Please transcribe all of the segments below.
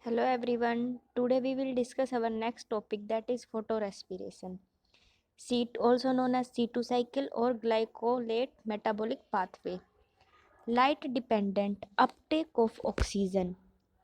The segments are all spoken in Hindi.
Hello everyone. Today we will discuss our next topic, that is photorespiration. Also known as C2 cycle or glycolate metabolic pathway. Light dependent uptake of oxygen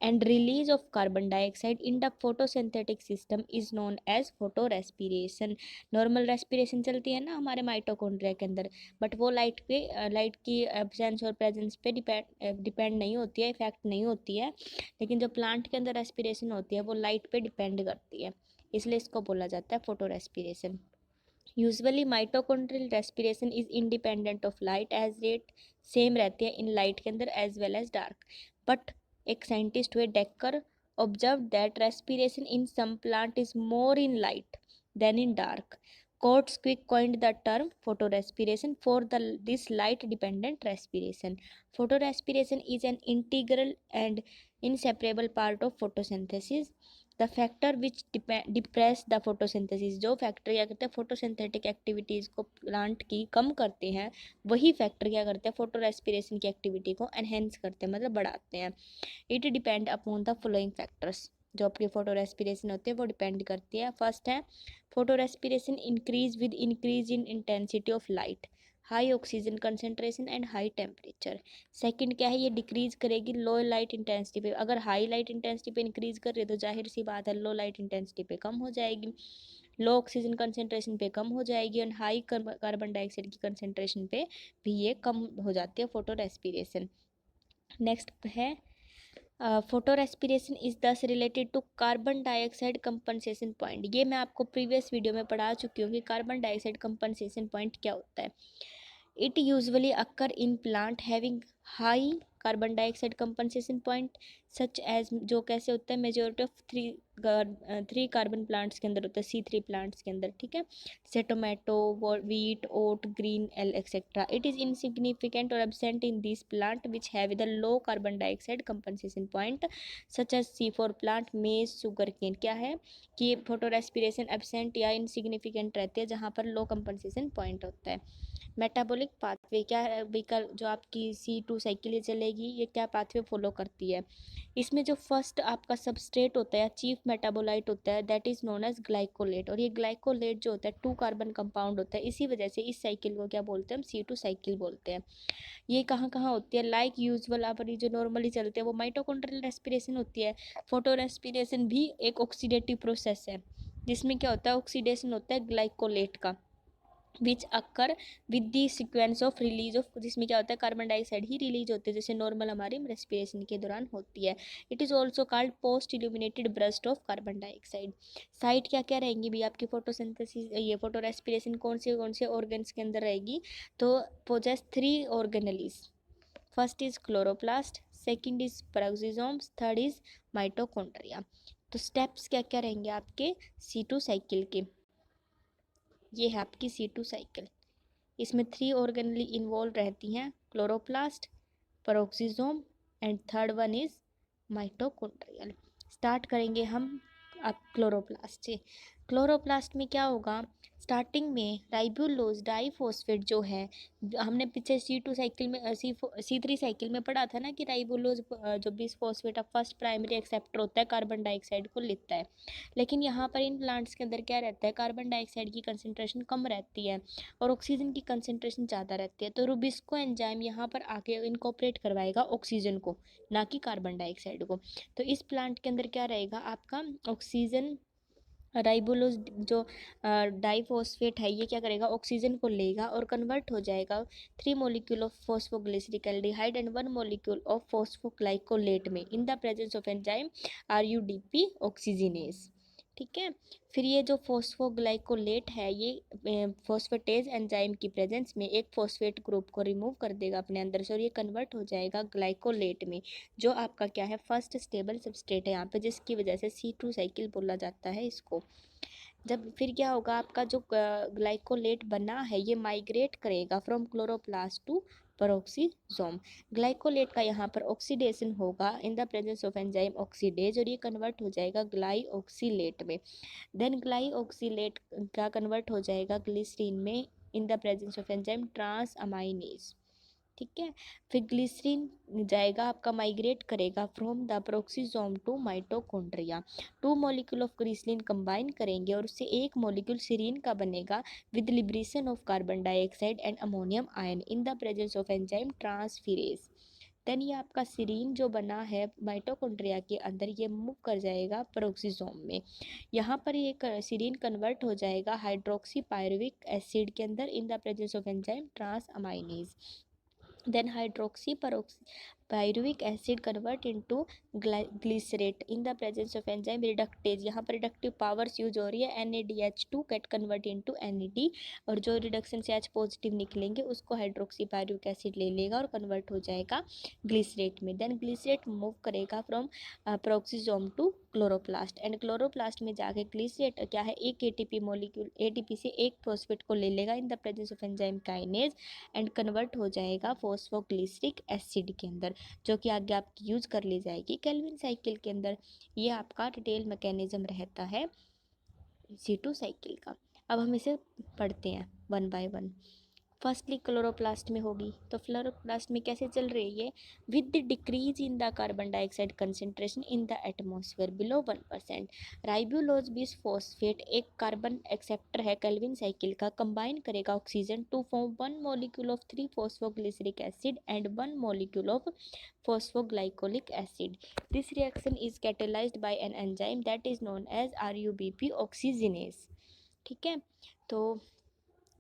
and release of carbon dioxide in the photosynthetic system is known as photorespiration. Normal respiration चलती है ना हमारे माइटोकॉन्ड्रिया के अंदर, बट वो लाइट की एब्सेंस और प्रेजेंस पे डिपेंड नहीं होती है, इफेक्ट नहीं होती है। लेकिन जो प्लांट के अंदर रेस्पिरेशन होती है वो लाइट पे डिपेंड करती है, इसलिए इसको बोला जाता है photo respiration. Usually mitochondrial respiration is independent of light as rate same रहती है इन लाइट के अंदर as well as dark. But एक साइंटिस्ट हुए Decker observe that respiration in some plant is more in light than in dark. Coates quick coined the term photorespiration for this light dependent respiration. Photorespiration is an integral and inseparable part of photosynthesis. The factor which depress the photosynthesis, जो फैक्टर क्या करते हैं फोटोसिंथेटिक एक्टिविटीज़ को प्लांट की कम करते हैं, वही फैक्टर क्या करते हैं फोटो रेस्पिरेशन की एक्टिविटी को एनहेंस करते हैं, मतलब बढ़ाते हैं। It depend upon the following factors, जो आपकी फोटो रेस्पिरेशन होती है वो डिपेंड करती है। फर्स्ट है photo respiration increase with increase in intensity of light, high oxygen concentration and high temperature. Second क्या है, ये डिक्रीज करेगी लो लाइट इंटेंसिटी पे। अगर हाई लाइट इंटेंसिटी पे इंक्रीज कर रही है तो जाहिर सी बात है लो लाइट इंटेंसिटी पे कम हो जाएगी, लो ऑक्सीजन कंसेंट्रेशन पे कम हो जाएगी, और हाई कार्बन डाइऑक्साइड की कंसेंट्रेशन पे भी ये कम हो जाती है फोटो रेस्पिरेशन। नेक्स्ट है photo respiration is thus related to carbon dioxide compensation point. ये मैं आपको प्रीवियस वीडियो में पढ़ा चुकी हूँ कि कार्बन डाइऑक्साइड कंपनसेशन पॉइंट क्या होता है। It usually occur in plant having high carbon dioxide compensation point such as, जो कैसे होता है majority of three carbon plants के अंदर होता है, C3 प्लांट्स के अंदर, ठीक है, जैसे टोमेटो, वीट, ओट, ग्रीन एल एक्सेट्रा। इट इज इनसिग्निफिकेंट और absent in this plant which have the low carbon dioxide compensation point such as C4 plant, maize, sugar cane. क्या है कि फोटो रेस्पिरेशन एबसेंट या इनसिग्निफिकेंट रहती है जहाँ पर लो कंपनसेशन पॉइंट होता है। मेटाबॉलिक पाथवे क्या है, व्हीकल जो आपकी C2 साइकिल चलेगी, ये क्या पाथवे फॉलो करती है। इसमें जो फर्स्ट आपका सबस्ट्रेट होता है, चीफ मेटाबोलाइट होता है, that is known as glycolate. और ये ग्लाइकोलेट जो होता है 2 कार्बन कंपाउंड होता है, इसी वजह से इस साइकिल को क्या बोलते हैं हम C2 साइकिल बोलते हैं। ये कहाँ कहाँ होती है, लाइक यूजुअल अपनी जो नॉर्मली चलते हैं वो माइटोकॉन्ड्रियल रेस्पिरेशन होती है। फोटो रेस्पिरेशन भी एक ऑक्सीडेटिव प्रोसेस है, जिसमें क्या होता है ऑक्सीडेशन होता है ग्लाइकोलेट का, which occur with the sequence of release of, जिसमें क्या होता है कार्बन डाइऑक्साइड ही रिलीज होते हैं जैसे नॉर्मल हमारी रेस्पिरेशन के दौरान होती है। It is also called post illuminated burst of carbon dioxide. Site क्या क्या रहेंगी भी आपकी फोटोसिंथेसिस, ये फोटो रेस्पिरेशन कौन से ऑर्गन्स के अंदर रहेगी, तो possess 3 organelles. First is chloroplast, second is peroxisomes, third is mitochondria. तो स्टेप्स क्या क्या रहेंगे आपके C2 साइकिल के, ये है आपकी C2 साइकिल। इसमें 3 ऑर्गेनली इन्वॉल्व रहती हैं, chloroplast, peroxisome and third one is mitochondrial. Start करेंगे हम अब क्लोरोप्लास्ट से। क्लोरोप्लास्ट में क्या होगा, स्टार्टिंग में राइबोलोज डाइफॉस्फेट जो है, हमने पीछे C2 साइकिल में C3 साइकिल में पढ़ा था ना कि राइबोलोज जो बिसफॉस्फेट फर्स्ट प्राइमरी एक्सेप्टर होता है कार्बन डाइऑक्साइड को लेता है। लेकिन यहाँ पर इन प्लांट्स के अंदर क्या रहता है, कार्बन डाइऑक्साइड की कंसेंट्रेशन कम रहती है और ऑक्सीजन की कंसेंट्रेशन ज़्यादा रहती है। तो रुबिस्को एंजाइम यहाँ पर आके इनकॉपरेट करवाएगा ऑक्सीजन को, ना कि कार्बन डाइऑक्साइड को। तो इस प्लांट के अंदर क्या रहेगा आपका ऑक्सीजन, राइबोलोज जो डाइफॉस्फेट है ये क्या करेगा ऑक्सीजन को लेगा और कन्वर्ट हो जाएगा 3 molecule of phosphoglyceric aldehyde and 1 molecule of phosphoglycolate में in the presence of enzyme RUDP oxygenase. ठीक है, फिर ये जो फॉस्फोग्लाइकोलेट है ये फॉस्फेटेज एंजाइम की प्रेजेंस में एक फॉस्फेट ग्रुप को रिमूव कर देगा अपने अंदर से, और ये कन्वर्ट हो जाएगा ग्लाइकोलेट में, जो आपका क्या है फर्स्ट स्टेबल सबस्ट्रेट है यहाँ पे, जिसकी वजह से C2 साइकिल बोला जाता है इसको। जब फिर क्या होगा आपका जो ग्लाइकोलेट बना है ये माइग्रेट करेगा from chloroplast to peroxisome. Glycolate का यहाँ पर ऑक्सीडेशन होगा in the presence of enzyme oxidase, और ये कन्वर्ट हो जाएगा ग्लाइऑक्सीलेट में। देन ग्लाइऑक्सीलेट का कन्वर्ट हो जाएगा ग्लिसरीन में in the presence of enzyme transaminase. ठीक है। फिर ग्लिसरीन जाएगा आपका, माइग्रेट करेगा from the peroxisome to mitochondria. 2 molecule of glycerine combine करेंगे और उससे 1 मॉलिक्यूल सीरीन का बनेगा with liberation of carbon dioxide and ammonium ion in the presence of enzyme transferase. Then ये आपका सीरीन जो बना है माइटोकॉन्ड्रिया के अंदर, ये मूव कर जाएगा प्रोक्सीजोम में। यहाँ पर ये सीरीन कन्वर्ट हो जाएगा हाइड्रोक्सी पायरुविक एसिड के अंदर in the presence of enzyme transaminase. then hydroxypyruvic acid convert into glycerate in the presence of enzyme reductase। यहाँ पर रिडक्टिव पावर्स यूज हो रही है, NADH2 gate convert into NAD, और जो रिडक्शन से H पॉजिटिव निकलेंगे उसको हाइड्रोक्सीपायरुविक एसिड ले लेगा और कन्वर्ट हो जाएगा ग्लिसरेट में। देन ग्लिसरेट मूव करेगा from peroxisome to chloroplast, and chloroplast में जाके ग्लिसरेट क्या है, एक ATP मॉलिक्यूल, ATP से एक फॉस्फेट को ले लेगा इन the presence of enzyme kinase and convert हो जाएगा फॉस्फोग्लिसरिक एसिड के अंदर, जो कि आगे आपकी यूज कर ली जाएगी केल्विन साइकिल के अंदर। ये आपका डिटेल मैकेनिज्म रहता है C2 साइकिल का। अब हम इसे पढ़ते हैं one by one. Firstly chloroplast में होगी, तो क्लोरोप्लास्ट में कैसे चल रही है, with the decrease in the carbon dioxide concentration in the atmosphere below 1%, ribulose bis phosphate एक कार्बन एक्सेप्टर है केल्विन साइकिल का, कंबाइन करेगा oxygen to form 1 molecule of 3 phosphoglyceric acid and 1 molecule of phosphoglycolic acid. This reaction is catalyzed by an enzyme that is known as RUBP oxygenase। ठीक है, तो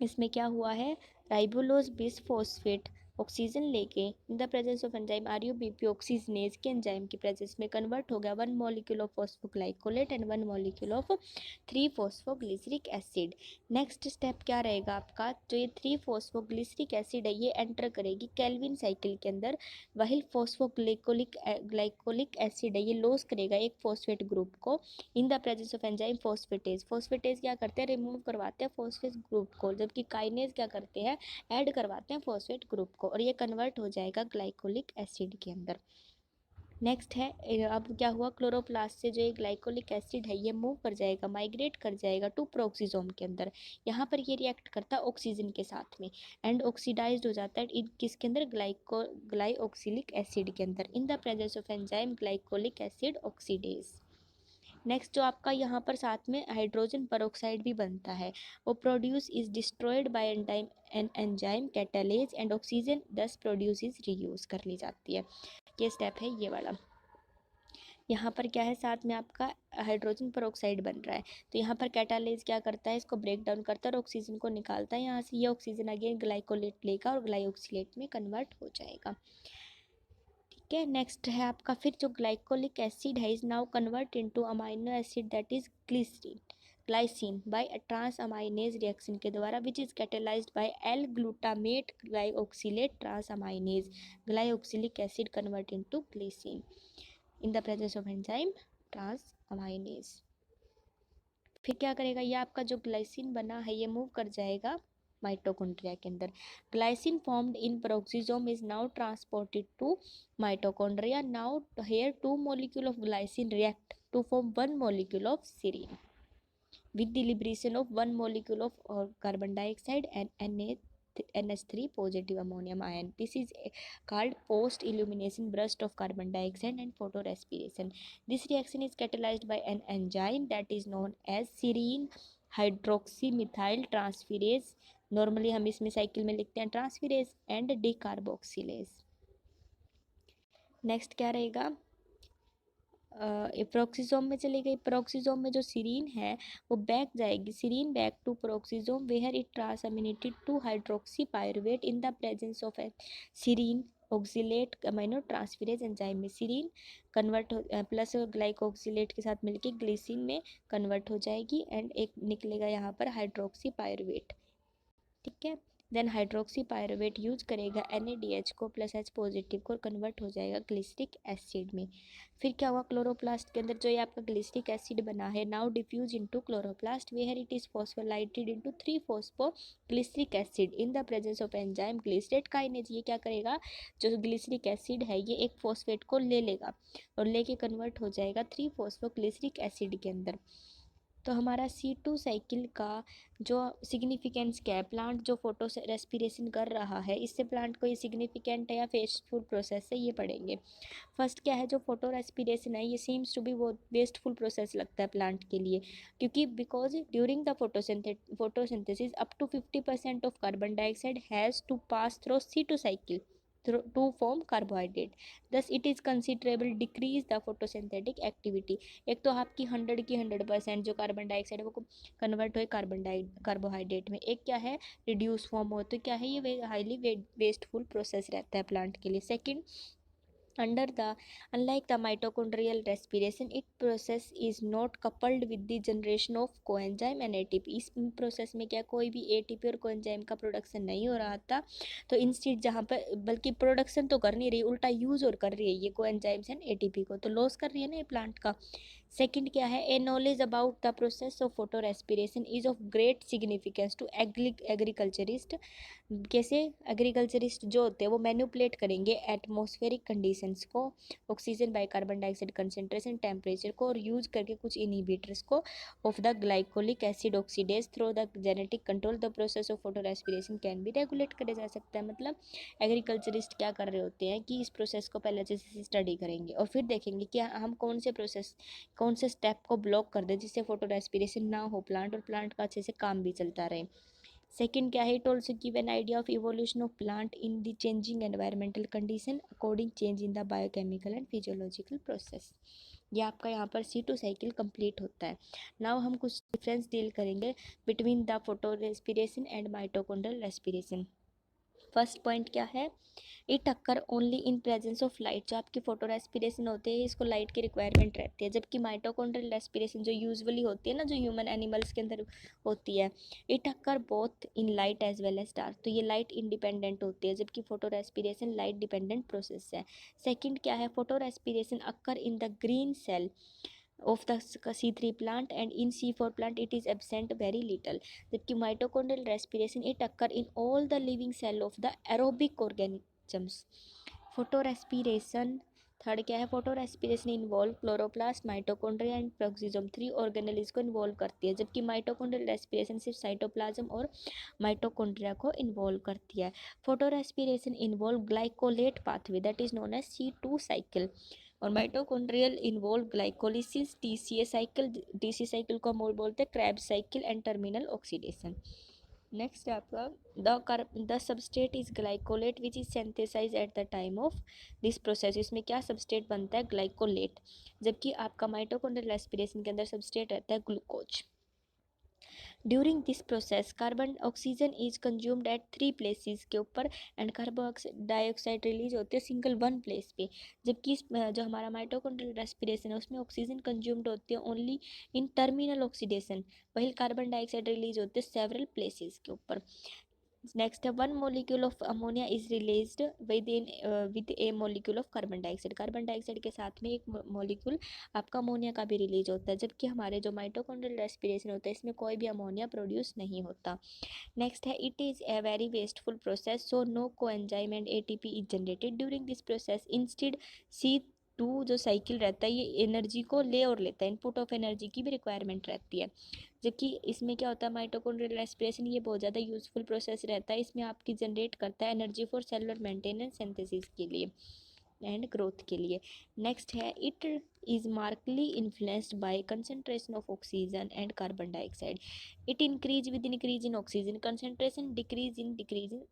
इसमें क्या हुआ है, राइबोलोज बिस फॉस्फेट ऑक्सीजन लेके इन the presence of enzyme RUBP oxygenase के एंजाइम की प्रेजेंस में कन्वर्ट हो गया 1 molecule of phosphoglycolate and 1 molecule of 3 phosphoglyceric acid. Next step क्या रहेगा आपका, जो ये 3 फॉस्फोग्लिसरिक एसिड है ये एंटर करेगी केल्विन साइकिल के अंदर, वही ग्लाइकोलिक एसिड है ये लॉस करेगा एक फॉस्फेट ग्रुप को इन the presence of enzyme phosphatase. Phosphatase क्या करते हैं, रिमूव करवाते हैं फॉस्फेट ग्रुप को, जबकि काइनेज क्या करते हैं, ऐड करवाते हैं फॉस्फेट ग्रुप को, और ये कन्वर्ट हो जाएगा ग्लाइकोलिक एसिड के अंदर। नेक्स्ट है, अब क्या हुआ, क्लोरोप्लास्ट से जो ये ग्लाइकोलिक एसिड है ये मूव कर जाएगा, माइग्रेट कर जाएगा टू प्रोक्सीजोम के अंदर। यहाँ पर ये रिएक्ट करता है ऑक्सीजन के साथ में एंड ऑक्सीडाइज्ड हो जाता है किसके अंदर, ग्लाइओक्सिलिक एसिड के अंदर in the presence of enzyme glycolic acid oxidase. Next जो आपका यहाँ पर साथ में हाइड्रोजन पेरोक्साइड भी बनता है, वो produce is destroyed by an enzyme catalase and oxygen दस प्रोड्यूस इज रीयूज कर ली जाती है। ये स्टेप है ये वाला। यहाँ पर क्या है, साथ में आपका हाइड्रोजन पेरोक्साइड बन रहा है, तो यहाँ पर कैटालेज क्या करता है, इसको ब्रेक डाउन करता है और ऑक्सीजन को निकालता है यहाँ से। ये ऑक्सीजन अगेन ग्लाइकोलेट लेगा और ग्लाइओक्सिलेट में कन्वर्ट हो जाएगा। ठीक है, नेक्स्ट है आपका, फिर जो ग्लाइकोलिक एसिड है is now convert into amino acid that is glycine by transaminase reaction के द्वारा, which is catalysed by L glutamate glyoxylate transaminase, glyoxylic acid convert into glycine in the presence of enzyme transaminase. फिर क्या करेगा, ये आपका जो ग्लाइसिन बना है ये मूव कर जाएगा माइटोकॉन्ड्रिया के अंदर। Glycine formed in peroxisome is now transported to mitochondria. Now here 2 molecule of glycine react to form 1 molecule of serine with the liberation of 1 molecule of carbon dioxide and NH3 positive ammonium ion. This is called post illumination burst of carbon dioxide and photorespiration. This reaction is catalyzed by an enzyme that is known as serine hydroxymethyl transferase। Normally हम इसमें साइकिल में लिखते हैं ट्रांसफिरेज एंड डीकार्बोक्सिलेज। नेक्स्ट क्या रहेगा, प्रोक्सीजोम में चली गई, प्रोक्सीजोम में जो सीरीन है वो बैक जाएगी, serine back to peroxisome where it transaminated to hydroxy pyruvate in the presence of serine oxalate amino transferase enzyme में। सीरीन कन्वर्ट प्लस ग्लाइकोक्सिलेट के साथ मिलकर ग्लिसिन में कन्वर्ट हो जाएगी एंड एक निकलेगा यहाँ पर हाइड्रोक्सी पायरुवेट। ठीक है, देन हाइड्रोक्सी पायरुवेट यूज करेगा NADH को प्लस H पॉजिटिव को, कन्वर्ट हो जाएगा ग्लिसरिक एसिड में। फिर क्या हुआ, क्लोरोप्लास्ट के अंदर जो ये आपका ग्लिसरिक एसिड बना है now diffuse into chloroplast where it is phosphorylated into three phosphoglyceric acid in the presence of enzyme glycerate kinase. ये क्या करेगा, जो ग्लिसरिक एसिड है ये एक फॉस्फेट को ले लेगा और लेके कन्वर्ट हो जाएगा 3-फॉस्फोग्लिसरिक एसिड के अंदर। तो हमारा C2 साइकिल का जो सिग्निफिकेंस क्या है, प्लांट जो फोटो रेस्पिरेशन कर रहा है इससे प्लांट को ये सिग्निफिकेंट है या वेस्टफुल प्रोसेस है, ये पढ़ेंगे। फर्स्ट क्या है, जो फोटो रेस्पिरेशन है ये सीम्स टू बी वो वेस्टफुल प्रोसेस लगता है प्लांट के लिए, क्योंकि because during the photosynthesis up to 50% of carbon dioxide has to pass through C2 cycle to form carbohydrate, thus it is considerable decrease the photosynthetic activity। एक तो आपकी 100% जो कार्बन डाइऑक्साइड है वो कन्वर्ट हुए कार्बोहाइड्रेट में, एक क्या है रिड्यूस फॉर्म हो, तो क्या है ये हाईली वेस्टफुल प्रोसेस रहता है प्लांट के लिए। Second, unlike the mitochondrial respiration, its process is not coupled with the generation of coenzyme and ATP। इस प्रोसेस में क्या कोई भी ATP और कोएंजाइम का प्रोडक्शन नहीं हो रहा था, तो इंस्टेड जहाँ पर बल्कि प्रोडक्शन तो कर नहीं रही, उल्टा यूज और कर रही है ये कोएंजाइम्स एंड ATP को, तो लॉस कर रही है ना ये प्लांट का। सेकंड क्या है, a knowledge about the process of photo respiration is of great significance to agriculturist. कैसे एग्रीकल्चरिस्ट जो होते हैं वो मैनिपुलेट करेंगे एटमॉस्फेरिक कंडीशंस को, oxygen by carbon dioxide concentration, temperature को, और यूज करके कुछ इनहिबिटर्स को of the glycolic acid oxidase through the genetic control the process of photo respiration can be regulate करे जा सकता है। मतलब एग्रीकल्चरिस्ट क्या कर रहे होते हैं कि इस प्रोसेस को पहले अच्छे से स्टडी करेंगे और फिर देखेंगे कि हम कौन से स्टेप को ब्लॉक कर दे जिससे फोटो रेस्पिरेशन ना हो प्लांट और प्लांट का अच्छे से काम भी चलता रहे। सेकंड क्या है, it also give an idea of evolution of plant in the changing environmental condition according change in the biochemical and physiological process. ये आपका यहाँ पर C2 साइकिल कंप्लीट होता है। नाउ हम कुछ डिफरेंस डील करेंगे between the photo respiration and mitochondrial respiration. First point क्या है, it occur only in presence of light. जो आपकी फोटो रेस्पिरेशन होते हैं इसको लाइट की रिक्वायरमेंट रहती है, जबकि माइटोकॉन्ड्रियल रेस्पिरेशन जो यूजुअली होती है ना, जो ह्यूमन एनिमल्स के अंदर होती है, it occur both in light as well as dark. तो ये लाइट इंडिपेंडेंट होती है, जबकि photo respiration light dependent process है। सेकेंड क्या है, photo respiration occur in the green cell of the C3 plant and in C4 plant it is absent very little, जबकि mitochondrial respiration it occur in all the living cell of the aerobic organisms। Photo respiration third क्या है, photo respiration involve chloroplast, mitochondria and peroxisome 3 organelles को इन्वॉल्व करती है, जबकि माइटोकॉन्ड्रियल रेस्पिरेशन सिर्फ साइटोप्लाज्म और माइटोकॉन्ड्रिया को इन्वॉल्व करती है। Photo respiration involve glycolate pathway that is known as C2 cycle, और mitochondrial involve glycolysis TCA cycle, DC cycle को हम बोलते हैं Krebs cycle and terminal oxidation. Next है आपका the substrate is glycolate which is synthesise at the time of this process. इसमें क्या सबस्टेट बनता है, ग्लाइकोलेट, जबकि आपका माइटोकॉन्ड्रियल रेस्पिरेशन के अंदर सबस्टेट रहता है glucose. During this process carbon oxygen is consumed at 3 places के ऊपर एंड कार्बन डाइऑक्साइड रिलीज होते हैं सिंगल 1 प्लेस पे, जबकि जो हमारा माइटोकॉन्ड्रियल रेस्पिरेशन है उसमें ऑक्सीजन कंज्यूम्ड होती है ओनली इन टर्मिनल ऑक्सीडेशन, वही कार्बन डाइऑक्साइड रिलीज होते हैं सेवरल प्लेसेस के ऊपर। नेक्स्ट है, 1 molecule of ammonia is released with a molecule of carbon dioxide। Carbon dioxide के साथ में एक मॉलिक्यूल आपका अमोनिया का भी रिलीज होता है, जबकि हमारे जो माइटोकॉन्ड्रियल रेस्पिरेशन होता है इसमें कोई भी अमोनिया प्रोड्यूस नहीं होता। नेक्स्ट है, it is a very wasteful process so no coenzyme and ATP is generated during this process. Instead C2 जो साइकिल रहता है ये एनर्जी को ले और लेता है, इनपुट ऑफ एनर्जी की भी रिक्वायरमेंट रहती है, जबकि इसमें क्या होता है माइटोकॉन्ड्रियल रेस्पिरेशन ये बहुत ज़्यादा यूजफुल प्रोसेस रहता है, इसमें आपकी जनरेट करता है energy for cellular maintenance synthesis के लिए एंड ग्रोथ के लिए। नेक्स्ट है, it is markedly influenced by concentration of oxygen and carbon dioxide. It increase with increase in oxygen concentration, decrease in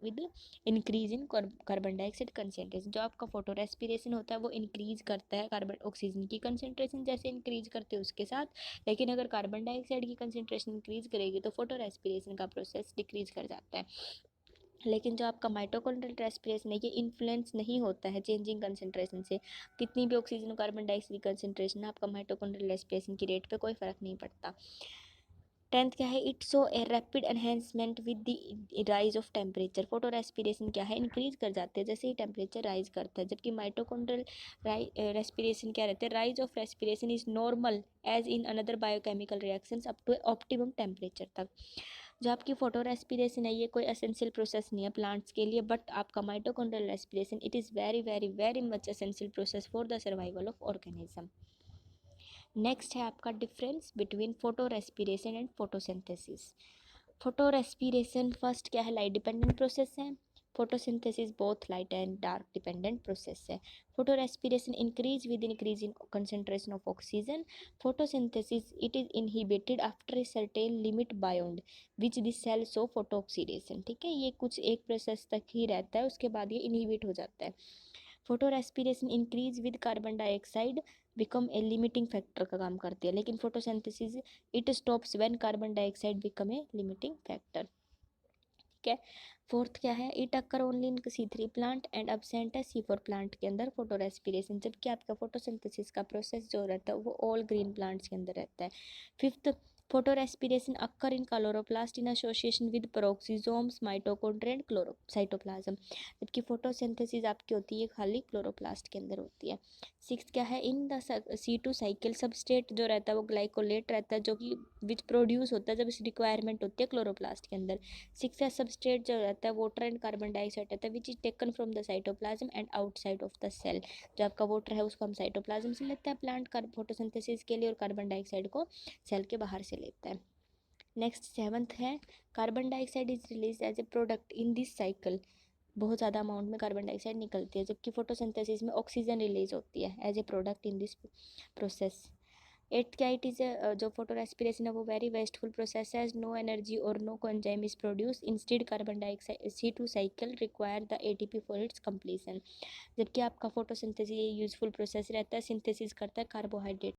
with increase in carbon dioxide concentration. जो आपका फोटो रेस्पिरेशन होता है वो इंक्रीज करता है कार्बन ऑक्सीजन की कंसंट्रेशन जैसे इंक्रीज करते हैं उसके साथ, लेकिन अगर कार्बन डाइऑक्साइड की कंसंट्रेशन इंक्रीज करेगी तो फोटो रेस्पिरेशन का प्रोसेस डिक्रीज कर जाता है। लेकिन जो आपका माइटोकॉन्ड्रियल रेस्पिरेशन है ये इन्फ्लुएंस नहीं होता है चेंजिंग कंसंट्रेशन से, कितनी भी ऑक्सीजन और कार्बन डाइऑक्साइड की कंसंट्रेशन है आपका माइटोकॉन्ड्रियल रेस्पिरेशन की रेट पे कोई फर्क नहीं पड़ता। टेंथ क्या है, it so a rapid enhancement with the rise of temperature. Photo respiration क्या है, इंक्रीज कर जाते हैं जैसे ही टेम्परेचर राइज करता है, जबकि माइटोकॉन्ड्रियल रेस्पिरेशन क्या रहता है, rise of respiration is normal as in another biochemical reactions up to optimum temperature तक। जो आपकी फोटो रेस्पिरेशन है ये कोई एसेंशियल प्रोसेस नहीं है प्लांट्स के लिए, बट आपका mitochondrial respiration it is very very very much essential process for the survival of organism. Next है आपका difference between photo respiration and photosynthesis. Photo respiration first क्या है, लाइट डिपेंडेंट प्रोसेस है। Photosynthesis both light and dark dependent process है। Photo respiration increase with increase in concentration of oxygen. Photosynthesis it is inhibited after a certain limit beyond which this cell show photo oxidation. ठीक है, ये कुछ एक प्रोसेस तक ही रहता है, उसके बाद ये इनहिबिट हो जाता है। Photo respiration increase with carbon dioxide become a limiting factor का काम करती है, लेकिन photosynthesis it stops when carbon dioxide become a limiting factor. ठीक है, फोर्थ क्या है, it occur only in C3 plant and absent है C4 प्लांट के अंदर फोटो रेस्पिरेशन, जबकि आपका फोटोसिंथेसिस का प्रोसेस जो रहता है वो ऑल ग्रीन प्लांट्स के अंदर रहता है। Fifth, photo respiration occur in chloroplast in association with peroxisomes mitochondria and cytoplasm, जबकि फोटोसिंथेसिस आपकी होती है खाली क्लोरोप्लास्ट के अंदर होती है। सिक्स क्या है, in the C2 cycle substrate जो रहता है वो ग्लाइकोलेट रहता है, जो कि विच प्रोड्यूस होता है जब इस रिक्वायरमेंट होती है क्लोरोप्लास्ट के अंदर। सिक्स है, सबस्ट्रेट जो रहता है वाटर एंड कार्बन डाइऑक्साइड रहता है which is taken from the cytoplasm and outside of the cell. जो आपका वाटर है उसको हम साइटोप्लाज्म से लेते हैं प्लांट फोटोसिंथेसिस के लिए, और कार्बन डाइऑक्साइड को सेल के बाहर से लेता है। नेक्स्ट सेवंथ है, carbon dioxide is release as a product in this cycle. बहुत ज़्यादा अमाउंट में कार्बन डाइऑक्साइड निकलती है, जबकि फोटोसिंथेसिस में ऑक्सीजन रिलीज होती है as a product in this process. Eight क्या, इट इज़ जो फोटो रेस्पिरेशन है वो वेरी वेस्टफुल प्रोसेस है, नो एनर्जी और no coenzyme is produce, instead carbon dioxide C2 cycle require the ATP for its completion. जबकि आपका फोटोसिंथेसिस ये यूजफुल प्रोसेस रहता है, सिंथेसिस करता है कार्बोहाइड्रेट